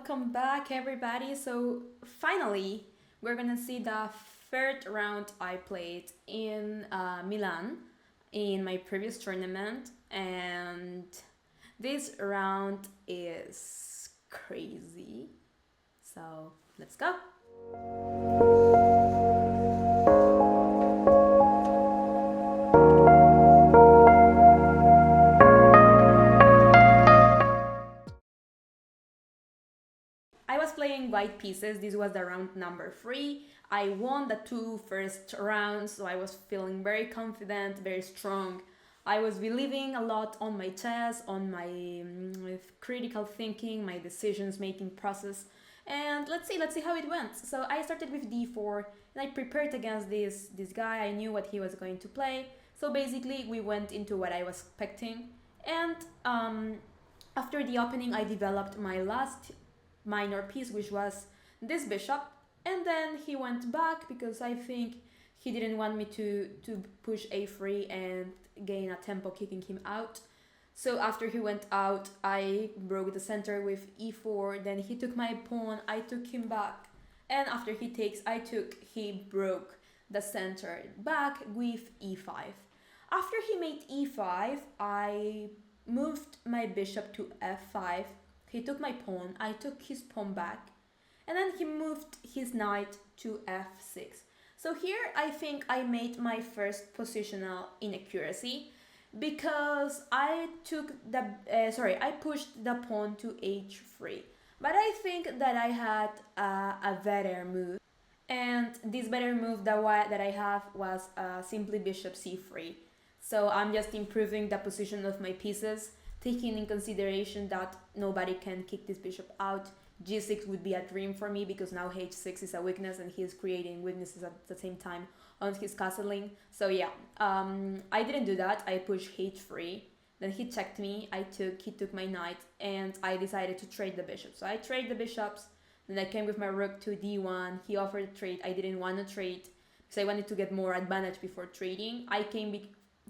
welcome back everybody. So finally, we're gonna see the third round I played in Milan in my previous tournament, and this round is crazy. So let's go. I was playing white pieces. This was the round number 3. I won the two first rounds, so I was feeling very confident, very strong. I was believing a lot on my chess, on my critical thinking, my decisions making process. And let's see how it went. So I started with d4 and I prepared against this guy. I knew what he was going to play. So basically we went into what I was expecting. And after the opening, I developed my last minor piece, which was this bishop, and then he went back because I think he didn't want me to push a3 and gain a tempo kicking him out. So after he went out, I broke the center with e4, then he took my pawn, I took him back, and after he takes, he broke the center back with e5. After he made e5, I moved my bishop to f5. He took my pawn, I took his pawn back, and then he moved his knight to f6. So here I think I made my first positional inaccuracy because I pushed the pawn to h3. But I think that I had a better move, and this better move that I have was simply bishop c3. So I'm just improving the position of my pieces, taking in consideration that nobody can kick this bishop out. G6 would be a dream for me because now h6 is a weakness and he is creating weaknesses at the same time on his castling. So yeah, I didn't do that. I pushed h3. Then he checked me. He took my knight, and I decided to trade the bishop. So I trade the bishops. Then I came with my rook to d1. He offered a trade. I didn't want to trade because I wanted to get more advantage before trading. I came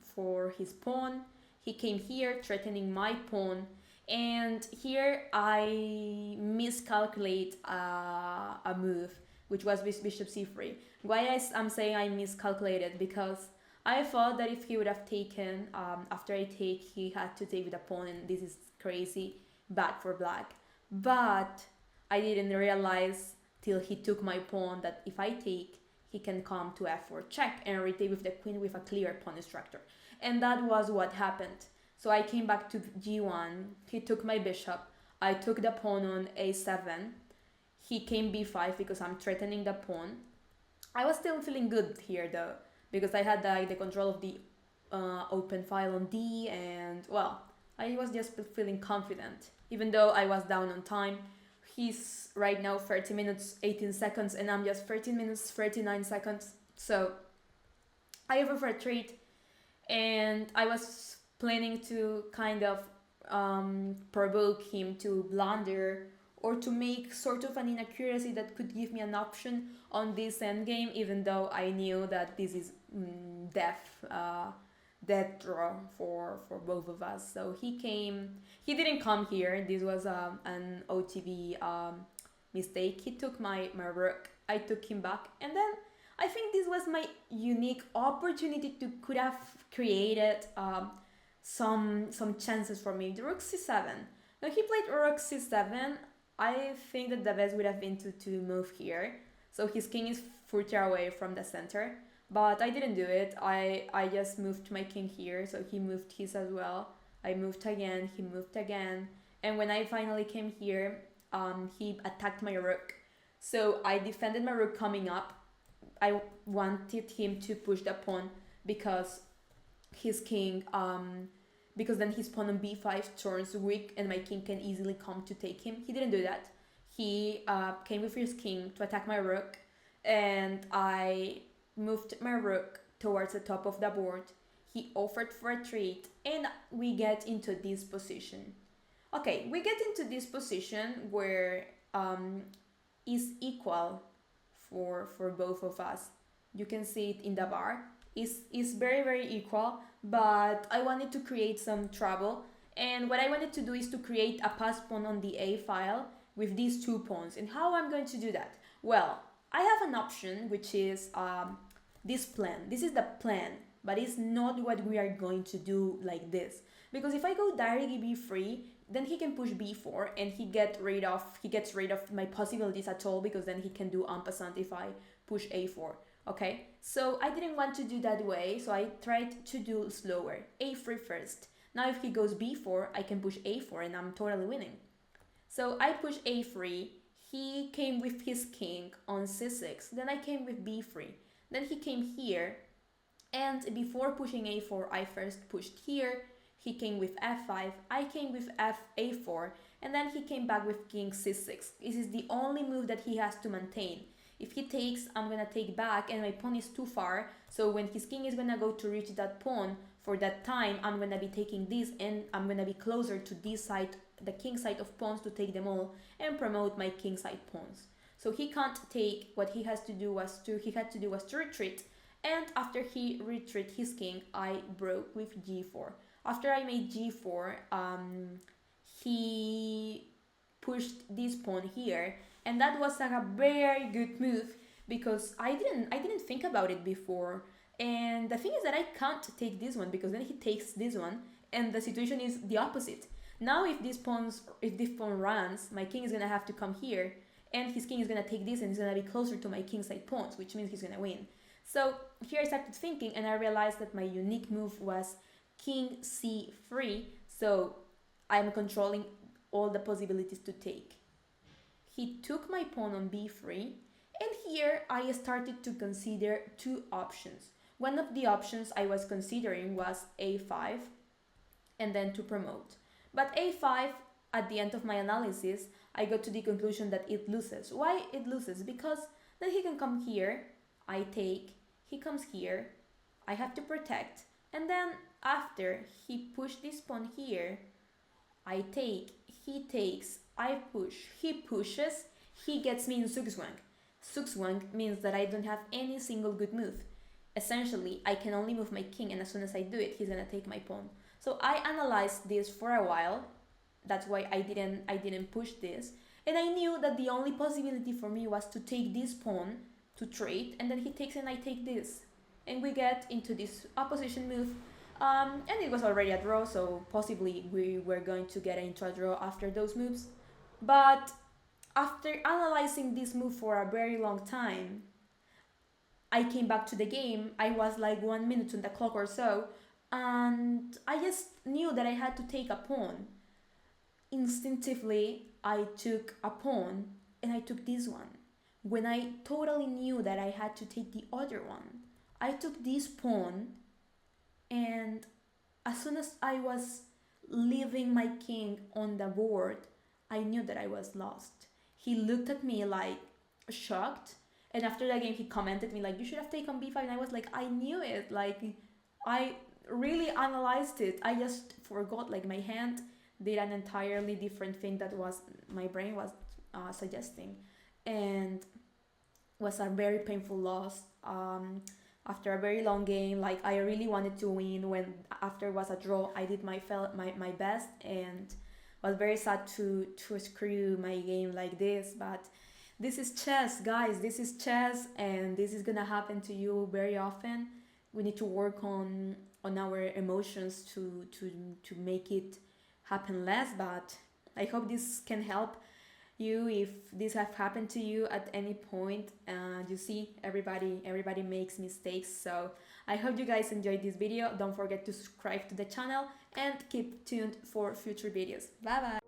for his pawn. He came here threatening my pawn, and here I miscalculate a move, which was with bishop c3. Why I'm saying I miscalculated? Because I thought that if he would have taken, after I take, he had to take with a pawn, and this is crazy bad for black. But I didn't realize till he took my pawn that if I take, he can come to f4 check and retake with the queen with a clear pawn structure. And that was what happened. So I came back to g1, he took my bishop, I took the pawn on a7, he came b5 because I'm threatening the pawn. I was still feeling good here though, because I had the control of the open file on d, and well, I was just feeling confident, even though I was down on time. He's right now 30 minutes 18 seconds and I'm just 13 minutes 39 seconds. So I over for a trade, and I was planning to kind of provoke him to blunder or to make sort of an inaccuracy that could give me an option on this endgame, even though I knew that this is death draw for both of us. So he didn't come here. This was an OTB mistake. He took my rook, I took him back, and then I think this was my unique opportunity to could have created some chances for me. The rook c7. Now he played rook c7. I think that the best would have been to move here. So his king is further away from the center. But I didn't do it. I just moved my king here. So he moved his as well. I moved again. He moved again. And when I finally came here, he attacked my rook. So I defended my rook coming up. I wanted him to push the pawn because his king, because then his pawn on b5 turns weak and my king can easily come to take him. He didn't do that. He came with his king to attack my rook, and I moved my rook towards the top of the board. He offered for a trade, and we get into this position. Okay, we get into this position where is equal for both of us. You can see it in the bar. Is very, very equal, but I wanted to create some trouble, and what I wanted to do is to create a pass pawn on the a file with these 2 pawns. And how I'm going to do that? Well, I have an option, which is this plan. This is the plan, but it's not what we are going to do like this. Because if I go directly b3, then he can push b4 and he gets rid of my possibilities at all, because then he can do en passant if I push a4. Okay, so I didn't want to do that way, so I tried to do slower. a3 first. Now if he goes b4, I can push a4 and I'm totally winning. So I push a3, he came with his king on c6, then I came with b3, then he came here, and before pushing a4, I first pushed here, he came with f5, I came with a4, and then he came back with king c6. This is the only move that he has to maintain. If he takes, I'm gonna take back, and my pawn is too far, so when his king is gonna go to reach that pawn, for that time, I'm gonna be taking this, and I'm gonna be closer to this side, the king side of pawns, to take them all and promote my king side pawns. So he can't take. What he had to do was to retreat, and after he retreated his king, I broke with g4. After I made g4, he pushed this pawn here, and that was like a very good move, because I didn't think about it before. And the thing is that I can't take this one, because then he takes this one, and the situation is the opposite. Now if this pawn runs, my king is gonna have to come here, and his king is gonna take this, and he's gonna be closer to my king side pawns, which means he's gonna win. So here I started thinking, and I realized that my unique move was king c3, so I'm controlling all the possibilities to take. He took my pawn on b3, and here I started to consider 2 options. One of the options I was considering was a5, and then to promote. But a5, at the end of my analysis, I got to the conclusion that it loses. Why it loses? Because then he can come here, I take, he comes here, I have to protect, and then after he pushed this pawn here, I take, he takes, I push, he pushes, he gets me in zugzwang. Zugzwang means that I don't have any single good move. Essentially, I can only move my king, and as soon as I do it, he's gonna take my pawn. So I analyzed this for a while. That's why I didn't push this, and I knew that the only possibility for me was to take this pawn to trade, and then he takes and I take this, and we get into this opposition move. And it was already a draw, so possibly we were going to get into a draw after those moves. But after analyzing this move for a very long time, I came back to the game. I was like 1 minute on the clock or so, and I just knew that I had to take a pawn. Instinctively, I took a pawn, and I took this one, when I totally knew that I had to take the other one. I took this pawn, and as soon as I was leaving my king on the board, I knew that I was lost. He looked at me like shocked, and after the game he commented me like, you should have taken b5, and I was like, I knew it, like I really analyzed it. I just forgot, like my hand did an entirely different thing that was my brain was suggesting, and was a very painful loss. After a very long game, like I really wanted to win. When after was a draw, I did my best, and was very sad to screw my game like this. But this is chess, guys. This is chess, and this is gonna happen to you very often. We need to work on our emotions to make it happen less. But I hope this can help you if this have happened to you at any point. You see, everybody makes mistakes, so I hope you guys enjoyed this video. Don't forget to subscribe to the channel and keep tuned for future videos. Bye bye.